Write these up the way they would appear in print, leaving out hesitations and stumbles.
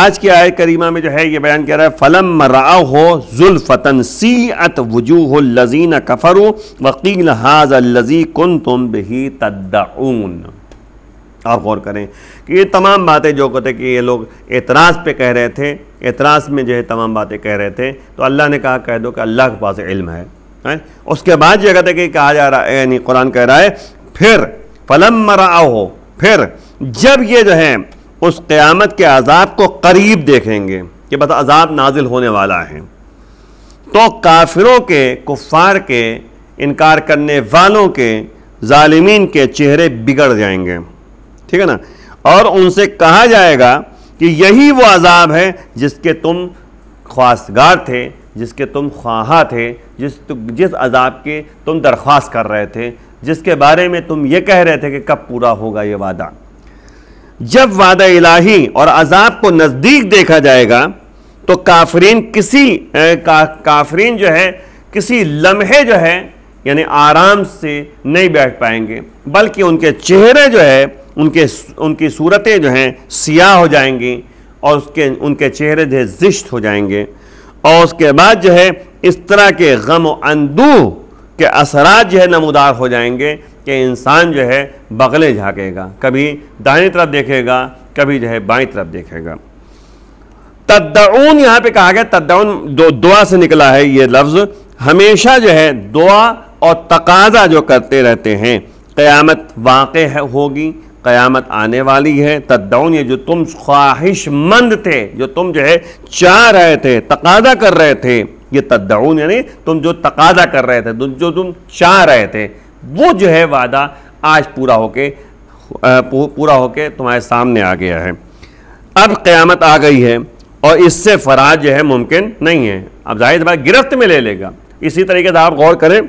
آج کی آیت کریمہ میں جو ہے یہ بیان کر رہا ہے فَلَمَّ رَأَوْهُ زُلْفَةً سِیئَتْ وُجُوهُ الَّذِینَ كَفَرُوا وَقِیلَ هَٰذَا الَّذِی کُنْتُمْ بِهِ تَدَّعُونَ۔ آپ غور کریں کہ یہ تمام باتیں جو کہتے کہ یہ لوگ اعتراض پہ کہہ رہے تھے، اعتراض میں جو ہے تمام باتیں کہہ رہے تھے، تو اللہ نے کہا کہہ دو کہ اللہ کے پاس علم ہے۔ اس کے بعد یہ کہتے کہ کہا جا رہا ہے، یعنی قرآن کہہ رہا ہے پھر فَلَمَّ رَأَوْهُ، پھر جب یہ جو ہے اس قیامت کے عذاب کو قریب دیکھیں گے کہ بس عذاب نازل ہونے والا ہے، تو کافروں کے، کفار کے، انکار کرنے والوں کے، ظالمین کے چہرے بگڑ جائیں گے، ٹھیک ہے نا، اور ان سے کہا جائے گا کہ یہی وہ عذاب ہے جس کے تم خواستگار تھے، جس کے تم خواہاں تھے، جس عذاب کے تم درخواست کر رہے تھے، جس کے بارے میں تم یہ کہہ رہے تھے کہ کب پورا ہوگا یہ وعدہ۔ جب وعدہ الہی اور عذاب کو نزدیک دیکھا جائے گا تو کافرین جو ہے کسی لمحے جو ہے یعنی آرام سے نہیں بیٹھ پائیں گے، بلکہ ان کے چہرے جو ہے ان کی صورتیں جو ہیں سیاہ ہو جائیں گی، اور ان کے چہرے جو ہے زشت ہو جائیں گے، اور اس کے بعد جو ہے اس طرح کے غم و اندوہ کے اثرات جو ہے نمودار ہو جائیں گے کہ انسان جو ہے بغلیں جھانکے گا، کبھی دائیں طرف دیکھے گا، کبھی جو ہے بائیں طرف دیکھے گا۔ تدعون یہاں پہ کہا گیا، تدعون دعا سے نکلا ہے یہ لفظ، ہمیشہ جو ہے دعا اور تقاضا جو کرتے رہتے ہیں، قیامت واقع ہوگی، قیامت آنے والی ہے، تدعون یہ جو تم خواہش مند تھے، جو تم جو ہے چاہ رہے تھے، تقاضا کر رہے تھے، یہ تدعون یعنی تم جو تقاضا کر رہے تھے، جو تم چاہ رہے تھے، وہ جو ہے وعدہ آج پورا ہو کے تمہارے سامنے آ گیا ہے۔ اب قیامت آ گئی ہے اور اس سے فرار جو ہے ممکن نہیں ہے، اب ظاہر بات گرفت میں لے لے گا۔ اسی طریقے سے آپ غور کریں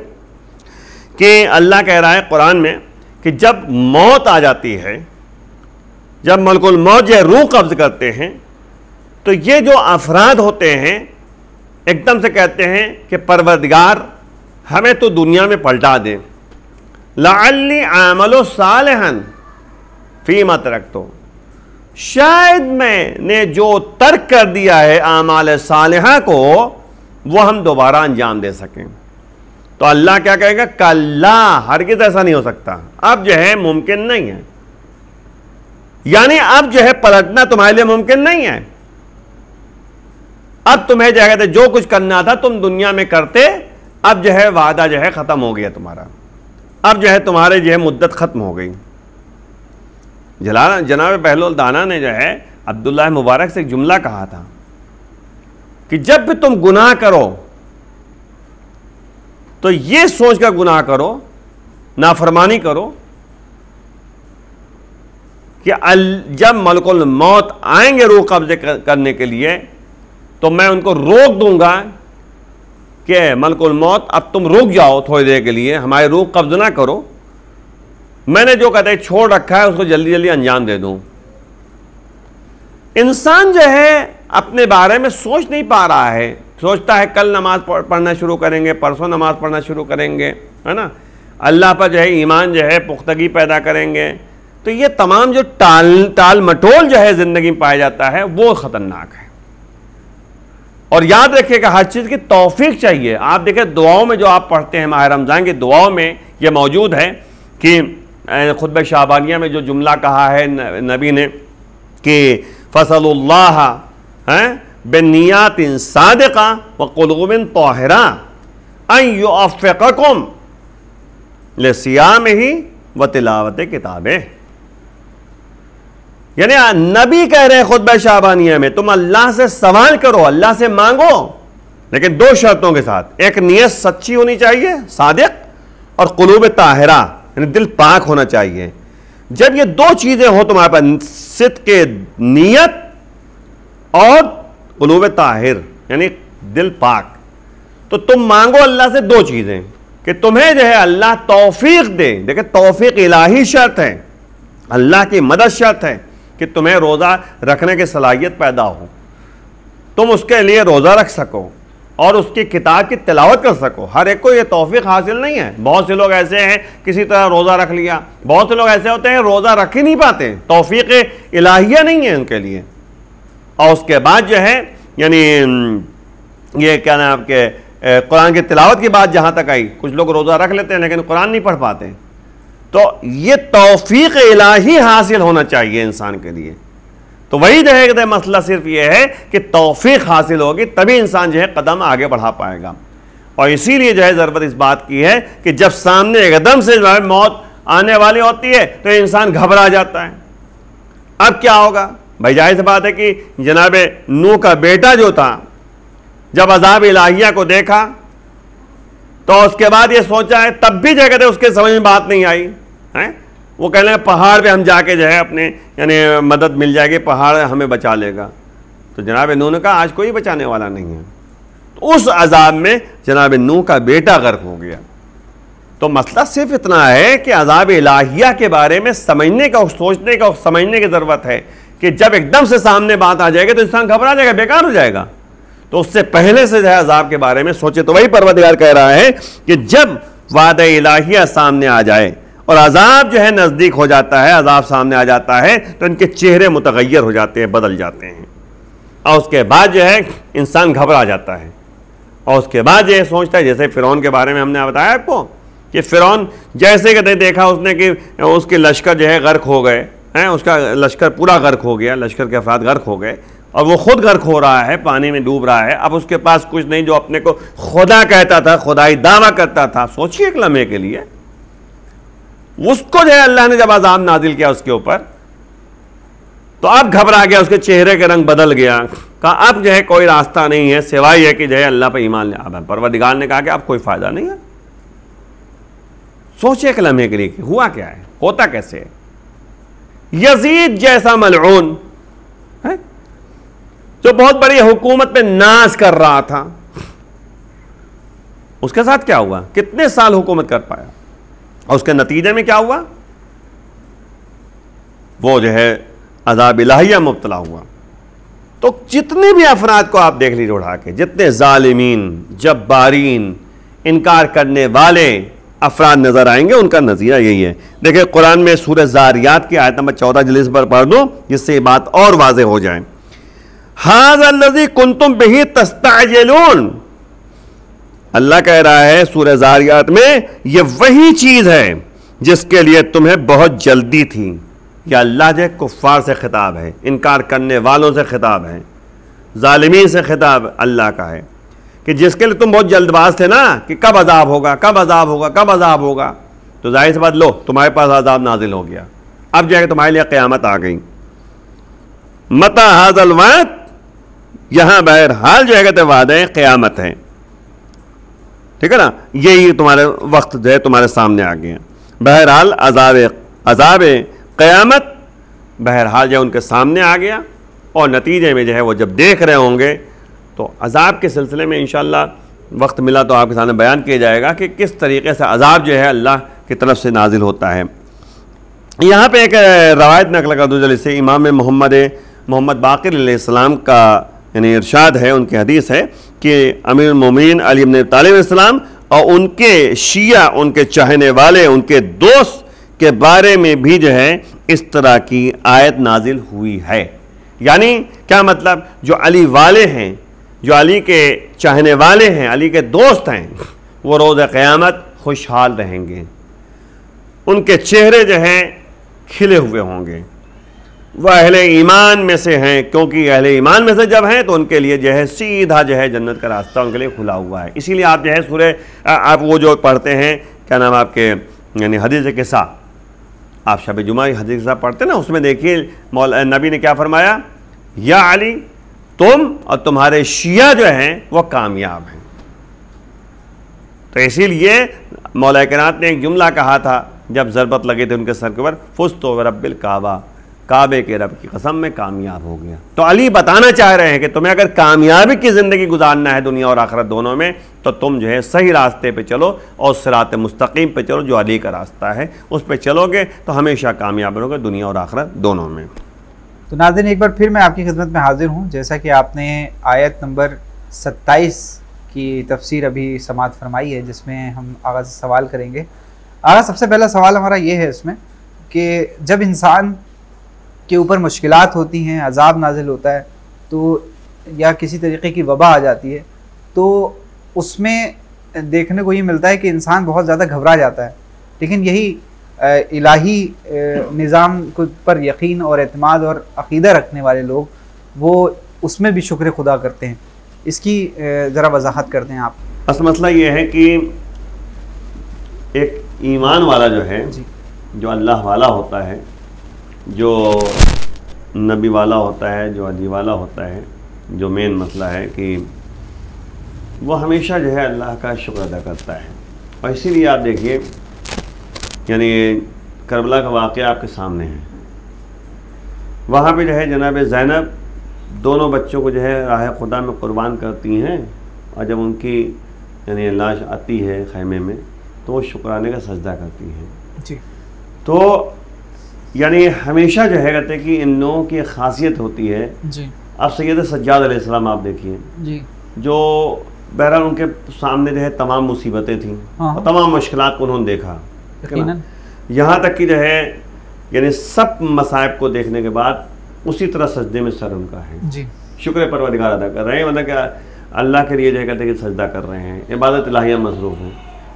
کہ اللہ کہہ رہا ہے قرآن میں کہ جب موت آ جاتی ہے، جب ملک الموت جو ہے روح قبض کرتے ہیں، تو یہ جو افراد ہوتے ہیں ایک دم سے کہتے ہیں کہ پروردگار ہمیں تو دنیا میں پلٹا دے، لعلی اعمل صالحا فیما ترکت، شاید میں نے جو ترک کر دیا ہے اعمال صالحہ کو وہ ہم دوبارہ انجام دے سکیں۔ تو اللہ کیا کہے گا؟ کلا، ہرگز ایسا نہیں ہو سکتا، اب جو ہے ممکن نہیں ہے، یعنی اب جو ہے پلٹنا تمہارے لیے ممکن نہیں ہے۔ اب تمہیں جو ہے جو کچھ کرنا تھا تم دنیا میں کرتے، اب جو ہے وعدہ جو ہے ختم ہو گیا تمہارا، اب جو ہے تمہارے جو ہے مدت ختم ہو گئی۔ جناب بہلول دانا نے جو ہے عبداللہ مبارک سے ایک جملہ کہا تھا کہ جب بھی تم گناہ کرو تو یہ سوچ کر گناہ کرو، نافرمانی کرو کہ جب ملک الموت آئیں گے روح قبضے کرنے کے لیے تو میں ان کو روک دوں گا کہ ملک الموت اب تم رک جاؤ تھوڑی دیر کے لیے، ہماری روح قبض نہ کرو، میں نے جو کہتے ہیں چھوڑ رکھا ہے اس کو جلدی جلدی انجام دے دوں۔ انسان جو ہے اپنے بارے میں سوچ نہیں پا رہا ہے، سوچتا ہے کل نماز پڑھنا شروع کریں گے، پرسوں نماز پڑھنا شروع کریں گے، ہے نا، اللہ پر جو ہے ایمان جو ہے پختگی پیدا کریں گے، تو یہ تمام جو ٹال مٹول جو ہے زندگی میں پایا جاتا ہے وہ خطرناک ہے۔ اور یاد رکھیے کہ ہر چیز کی توفیق چاہیے۔ آپ دیکھیں دعاؤں میں جو آپ پڑھتے ہیں ماہ رمضان کی دعاؤں میں یہ موجود ہے کہ خطبہ شعبانیہ میں جو جملہ کہا ہے نبی نے کہ فصل اللہ بنیات صادقہ وقلوب طاہرہ ان یوفقکم لصیامہ وتلاوت کتابہ، یعنی نبی کہہ رہے ہیں خطبہ شعبانیہ میں تم اللہ سے سوال کرو، اللہ سے مانگو، لیکن دو شرطوں کے ساتھ، ایک نیت سچی ہونی چاہیے صادق، اور قلوب طاہرہ یعنی دل پاک ہونا چاہیے۔ جب یہ دو چیزیں ہو تمہارے پاس، صدق نیت اور قلوب طاہر یعنی دل پاک، تو تم مانگو اللہ سے دو چیزیں کہ تمہیں جو ہے اللہ توفیق دے۔ دیکھیں توفیق الہی شرط ہے، اللہ کی مدد شرط ہے کہ تمہیں روزہ رکھنے کی صلاحیت پیدا ہو، تم اس کے لیے روزہ رکھ سکو اور اس کی کتاب کی تلاوت کر سکو۔ ہر ایک کو یہ توفیق حاصل نہیں ہے، بہت سے لوگ ایسے ہیں کسی طرح روزہ رکھ لیا، بہت سے لوگ ایسے ہوتے ہیں روزہ رکھ ہی نہیں پاتے، توفیق الہیہ نہیں ہے ان کے لیے۔ اور اس کے بعد جو ہے یعنی یہ کیا نام آپ کے قرآن کی تلاوت کی بات جہاں تک آئی، کچھ لوگ روزہ رکھ لیتے ہیں لیکن قرآن نہیں پڑھ پاتے، تو یہ توفیق الہی حاصل ہونا چاہیے انسان کے لیے. تو وہی جو ہے کہ مسئلہ صرف یہ ہے کہ توفیق حاصل ہوگی تبھی انسان جو ہے قدم آگے بڑھا پائے گا. اور اسی لیے جو ہے ضرورت اس بات کی ہے کہ جب سامنے ایک دم سے جو ہے موت آنے والی ہوتی ہے تو انسان گھبرا جاتا ہے. اب کیا ہوگا؟ بھائی ظاہر سی بات ہے کہ جناب نوح کا بیٹا جو تھا جب عذاب الہیہ کو دیکھا تو اس کے بعد یہ سوچا ہے، تب بھی جو کہتے اس کے سمجھ میں بات نہیں آئی. وہ کہہ لیں پہاڑ پہ ہم جا کے جو ہے اپنے یعنی مدد مل جائے گی، پہاڑ ہمیں بچا لے گا. تو جناب نوح نے کہا آج کوئی بچانے والا نہیں ہے. تو اس عذاب میں جناب نوح کا بیٹا غرق ہو گیا. تو مسئلہ صرف اتنا ہے کہ عذاب الہیہ کے بارے میں سمجھنے کا، سوچنے کا، سمجھنے کی ضرورت ہے کہ جب ایک دم سے سامنے بات آ جائے گی تو انسان گھبرا جائے گا، بیکار ہو جائے گا. تو اس سے پہلے سے جو ہے عذاب کے بارے میں سوچے. تو وہی پروردگار کہہ رہا ہے کہ جب وعدہ الہیہ سامنے آ جائے اور عذاب جو ہے نزدیک ہو جاتا ہے، عذاب سامنے آ جاتا ہے تو ان کے چہرے متغیر ہو جاتے ہیں، بدل جاتے ہیں. اور اس کے بعد جو ہے انسان گھبرا جاتا ہے اور اس کے بعد یہ سوچتا ہے، جیسے فرعون کے بارے میں ہم نے بتایا آپ کو کہ فرعون جیسے کہ دیکھا اس نے کہ اس کے لشکر جو ہے غرق ہو گئے ہیں، اس کا لشکر پورا غرق ہو گیا، لشکر کے افراد غرق ہو گئے اور وہ خود غرق ہو رہا ہے، پانی میں ڈوب رہا ہے. اب اس کے پاس کچھ نہیں، جو اپنے کو خدا کہتا تھا، خدائی دعویٰ کرتا تھا. سوچیے ایک لمحے کے لیے اس کو جو ہے اللہ نے جب عذاب نازل کیا اس کے اوپر تو اب گھبرا گیا، اس کے چہرے کے رنگ بدل گیا. کہا اب جو ہے کوئی راستہ نہیں ہے سوائے یہ کہ جو ہے اللہ پہ ایمان لے. اب پروردگار نے کہا کہ اب کوئی فائدہ نہیں ہے. سوچے ایک لمحے کے لیے کہ ہوا کیا ہے، ہوتا کیسے ہے. یزید جیسا ملعون جو بہت بڑی حکومت پہ ناز کر رہا تھا، اس کے ساتھ کیا ہوا؟ کتنے سال حکومت کر پایا اور اس کے نتیجے میں کیا ہوا؟ وہ جو ہے عذاب الہیہ مبتلا ہوا. تو جتنے بھی افراد کو آپ دیکھ لیجیے اٹھا کے، جتنے ظالمین، جبارین، انکار کرنے والے افراد نظر آئیں گے، ان کا نظریہ یہی ہے. دیکھیں قرآن میں سورہ زاریات کی آیت نمبر 14 جلد پر پڑھ دو جس سے یہ بات اور واضح ہو جائے. ھذا الذی کنتم بہ تستعجلون، اللہ کہہ رہا ہے سورہ زاریات میں یہ وہی چیز ہے جس کے لیے تمہیں بہت جلدی تھی. یہ اللہ جو کفار سے خطاب ہے، انکار کرنے والوں سے خطاب ہے، ظالمین سے خطاب اللہ کا ہے کہ جس کے لیے تم بہت جلد باز تھے نا کہ کب عذاب ہوگا، کب عذاب ہوگا، کب عذاب ہوگا. تو ظاہر سی بات لو تمہارے پاس عذاب نازل ہو گیا. اب جو ہے تمہارے لیے قیامت آ گئی. متی ھذا الوعد، یہاں بہرحال جو ہے کہتے وعدہ قیامت ہے. ٹھیک ہے نا، یہی تمہارے وقت جو ہے تمہارے سامنے آ گئے. بہرحال عذاب قیامت بہرحال جو ان کے سامنے آ گیا اور نتیجے میں جو ہے وہ جب دیکھ رہے ہوں گے تو عذاب کے سلسلے میں انشاءاللہ وقت ملا تو آپ کے سامنے بیان کیا جائے گا کہ کس طریقے سے عذاب جو ہے اللہ کی طرف سے نازل ہوتا ہے. یہاں پہ ایک روایت نقل کر دوں جلدی سے. امام محمد باقر علیہ السلام کا یعنی ارشاد ہے، ان کی حدیث ہے کہ امیر المومنین علی بن ابی طالب علیہ السلام اور ان کے شیعہ، ان کے چاہنے والے، ان کے دوست کے بارے میں بھی جو ہے اس طرح کی آیت نازل ہوئی ہے. یعنی کیا مطلب؟ جو علی والے ہیں، جو علی کے چاہنے والے ہیں، علی کے دوست ہیں، وہ روز قیامت خوشحال رہیں گے. ان کے چہرے جو ہیں کھلے ہوئے ہوں گے. وہ اہل ایمان میں سے ہیں، کیونکہ اہل ایمان میں سے جب ہیں تو ان کے لیے جو ہے سیدھا جو ہے جنت کا راستہ ان کے لیے کھلا ہوا ہے. اسی لیے آپ جو ہے سورہ آپ وہ جو پڑھتے ہیں کیا نام آپ کے یعنی حدیث قصہ، آپ شب جمعہ حدیث قصہ پڑھتے ہیں نا، اس میں دیکھیے نبی نے کیا فرمایا؟ یا علی تم اور تمہارے شیعہ جو ہیں وہ کامیاب ہیں. تو اسی لیے مولا کائنات نے ایک جملہ کہا تھا جب ضربت لگی تھی ان کے سر کے اوپر، فزت برب الکعبہ، کعبے کے رب کی قسم میں کامیاب ہو گیا. تو علی بتانا چاہ رہے ہیں کہ تمہیں اگر کامیابی کی زندگی گزارنا ہے دنیا اور آخرت دونوں میں تو تم جو ہے صحیح راستے پہ چلو اور صراط مستقیم پہ چلو، جو علی کا راستہ ہے اس پہ چلو گے تو ہمیشہ کامیاب رہو گے دنیا اور آخرت دونوں میں. تو ناظرین ایک بار پھر میں آپ کی خدمت میں حاضر ہوں. جیسا کہ آپ نے آیت نمبر 27 کی تفسیر ابھی سماعت فرمائی ہے، جس میں ہم آغاز سوال کریں گے. آغاز سب سے پہلا سوال ہمارا یہ ہے اس میں کہ جب انسان کے اوپر مشکلات ہوتی ہیں، عذاب نازل ہوتا ہے، تو یا کسی طریقے کی وبا آ جاتی ہے تو اس میں دیکھنے کو یہ ملتا ہے کہ انسان بہت زیادہ گھبرا جاتا ہے، لیکن یہی الہی نظام پر یقین اور اعتماد اور عقیدہ رکھنے والے لوگ وہ اس میں بھی شکر خدا کرتے ہیں. اس کی ذرا وضاحت کرتے ہیں آپ. اصل مسئلہ یہ ہے کہ ایک ایمان والا جو ہے، جو اللہ والا ہوتا ہے، جو نبی والا ہوتا ہے، جو علی والا ہوتا ہے، جو مین مسئلہ ہے کہ وہ ہمیشہ جو ہے اللہ کا شکر ادا کرتا ہے. اور اسی لیے آپ دیکھیے، یعنی کربلا کا واقعہ آپ کے سامنے ہے. وہاں پہ جو ہے جناب زینب دونوں بچوں کو جو ہے راہ خدا میں قربان کرتی ہیں، اور جب ان کی یعنی لاش آتی ہے خیمے میں تو وہ شکرانے کا سجدہ کرتی ہیں. جی. تو یعنی ہمیشہ جو ہے کہتے ہیں کہ ان لوگوں کی خاصیت ہوتی ہے. جی. اب سید سجاد علیہ السلام آپ دیکھیے، جی، جو بہرحال ان کے سامنے جو ہے تمام مصیبتیں تھیں اور تمام مشکلات کو انہوں نے دیکھا، یہاں تک کہ جو ہے یعنی سب مصائب کو دیکھنے کے بعد اسی طرح سجدے میں سر ان کا ہے. جی. شکر پروردگار ادا کر رہے ہیں، مطلب کہ اللہ کے لیے جو ہے کہتے ہیں کہ سجدہ کر رہے ہیں، عبادت الہیہ مصروف ہیں.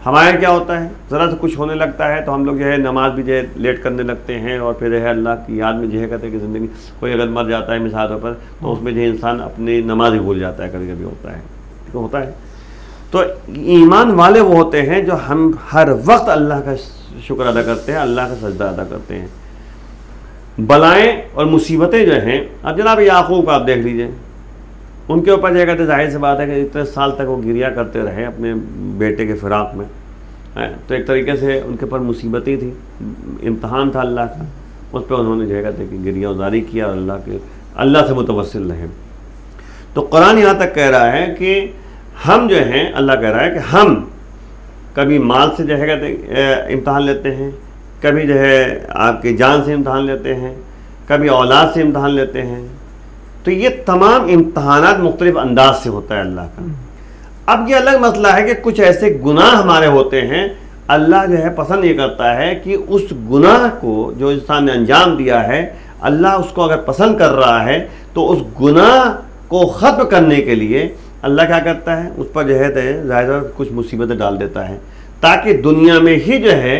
ہمارے کیا ہوتا ہے، ذرا سے کچھ ہونے لگتا ہے تو ہم لوگ جو ہے نماز بھی جو ہے لیٹ کرنے لگتے ہیں، اور پھر جو ہے اللہ کی یاد میں جو ہے کہتے ہیں کہ زندگی کوئی اگر مر جاتا ہے مثال طور پر تو اس میں جو ہے انسان اپنی نماز ہی بھول جاتا ہے، کبھی کبھی ہوتا ہے. تو ایمان والے وہ ہوتے ہیں جو ہم ہر وقت اللہ کا شکر ادا کرتے ہیں، اللہ کا سجدہ ادا کرتے ہیں. بلائیں اور مصیبتیں جو ہیں، اب جناب یعقوب کو آپ دیکھ لیجئے، ان کے اوپر جو کہتے ہیں ظاہر سی بات ہے کہ اتنے سال تک وہ گریا کرتے رہے اپنے بیٹے کے فراق میں، تو ایک طریقے سے ان کے اوپر مصیبتیں تھی، امتحان تھا اللہ کا، اس پہ انہوں نے جو کہتے ہیں کہ گریہ وزاری کیا اور اللہ سے متوسل رہے. تو قرآن یہاں تک کہہ رہا ہے کہ ہم جو ہیں، اللہ کہہ رہا ہے کہ ہم کبھی مال سے جو ہے کہتے ہیں امتحان لیتے ہیں، کبھی جو ہے آپ کی جان سے امتحان لیتے ہیں، کبھی اولاد سے امتحان لیتے ہیں. تو یہ تمام امتحانات مختلف انداز سے ہوتا ہے اللہ کا. اب یہ الگ مسئلہ ہے کہ کچھ ایسے گناہ ہمارے ہوتے ہیں، اللہ جو ہے پسند یہ کرتا ہے کہ اس گناہ کو جو انسان نے انجام دیا ہے، اللہ اس کو اگر پسند کر رہا ہے تو اس گناہ کو ختم کرنے کے لیے اللہ کیا کرتا ہے، اس پر جو ہے ظاہر کچھ مصیبتیں ڈال دیتا ہے، تاکہ دنیا میں ہی جو ہے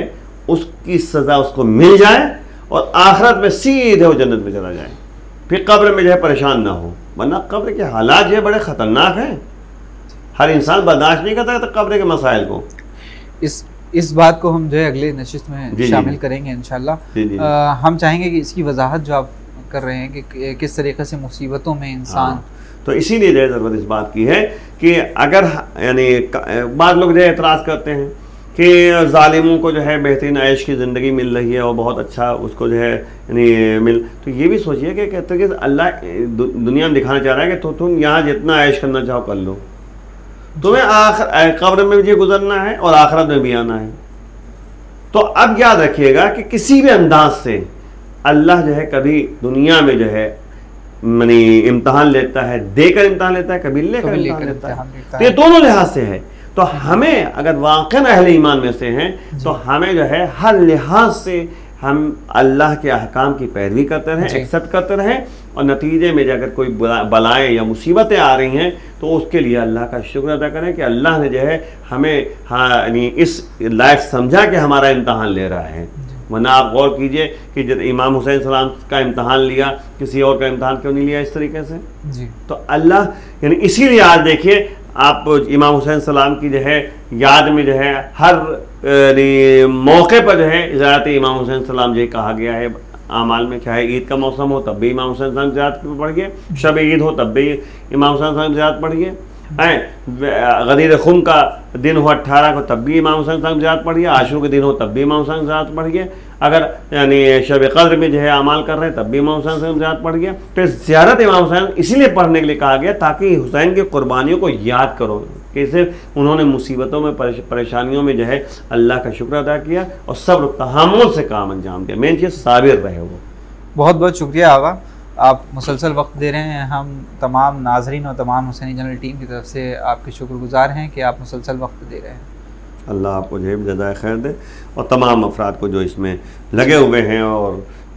اس کی سزا اس کو مل جائے اور آخرت میں سیدھے وہ جنت میں چلا جائے، پھر قبر میں جو ہے پریشان نہ ہو. ورنہ قبر کے حالات جو ہے بڑے خطرناک ہیں، ہر انسان برداشت نہیں کرتا قبر کے مسائل کو. اس بات کو ہم جو ہے اگلے نشست میں شامل کریں گے انشاءاللہ. ہم چاہیں گے کہ اس کی وضاحت جو آپ کر رہے ہیں کہ کس طریقے سے مصیبتوں میں انسان، تو اسی لیے جو ہے ضرورت اس بات کی ہے کہ اگر یعنی بعض لوگ جو ہے اعتراض کرتے ہیں کہ ظالموں کو جو ہے بہترین عیش کی زندگی مل رہی ہے اور بہت اچھا اس کو جو ہے یعنی تو یہ بھی سوچیے کہ کہتے ہیں کہ اللہ دنیا میں دکھانا چاہ رہا ہے کہ تم یہاں جتنا عیش کرنا چاہو کر لو، تمہیں قبر میں بھی گزرنا ہے اور آخرت میں بھی آنا ہے. تو اب یاد رکھیے گا کہ کسی بھی انداز سے اللہ جو ہے کبھی دنیا میں جو ہے منی امتحان لیتا ہے، دے کر امتحان لیتا ہے، کبھی لے کر امتحان لیتا ہے. تو یہ دونوں لحاظ سے ہے. تو ہمیں اگر واقعاً اہل ایمان میں سے ہیں تو ہمیں جو ہے ہر لحاظ سے ہم اللہ کے احکام کی پیروی کرتے رہیں، ایکسپٹ کرتے رہیں، اور نتیجے میں اگر کوئی بلائیں یا مصیبتیں آ رہی ہیں تو اس کے لیے اللہ کا شکر ادا کریں کہ اللہ نے جو ہے ہمیں یعنی اس لائق سمجھا کہ ہمارا امتحان لے رہا ہے. ورنہ آپ غور کیجئے کہ جب امام حسین السلام کا امتحان لیا، کسی اور کا امتحان کیوں نہیں لیا اس طریقے سے؟ تو اللہ یعنی اسی لیے آج دیکھیے آپ امام حسین السلام کی جو ہے یاد میں جو ہے ہر موقع پر جو ہے زیارت امام حسین السلام جو کہا گیا ہے اعمال میں، چاہے عید کا موسم ہو تب بھی امام حسین السلام زیارت پڑھیے، شب عید ہو تب بھی امام حسین السلام زیارت پڑھیے، غدیر خم کا دن ہو 18 کو تب بھی امام حسین صاحب زیارت پڑھیے، عاشور کے دن ہو تب بھی امام حسین زیارت پڑھیے، اگر یعنی شب قدر میں جو ہے اعمال کر رہے ہیں تب بھی امام حسین صاحب زیارت پڑھیے. تو زیارت امام حسین اس لیے پڑھنے کے لیے کہا گیا تاکہ حسین کی قربانیوں کو یاد کرو، کیسے انہوں نے مصیبتوں میں پریشانیوں میں جو ہے اللہ کا شکر ادا کیا اور صبر و تحمل سے کام انجام دیا. مین چیز صابر رہے وہ. بہت بہت شکریہ آغا، آپ مسلسل وقت دے رہے ہیں. ہم تمام ناظرین اور تمام حسینی چینل ٹیم کی طرف سے آپ کے شکر گزار ہیں کہ آپ مسلسل وقت دے رہے ہیں. اللہ آپ کو جزائے خیر دے، اور تمام افراد کو جو اس میں لگے ہوئے ہیں اور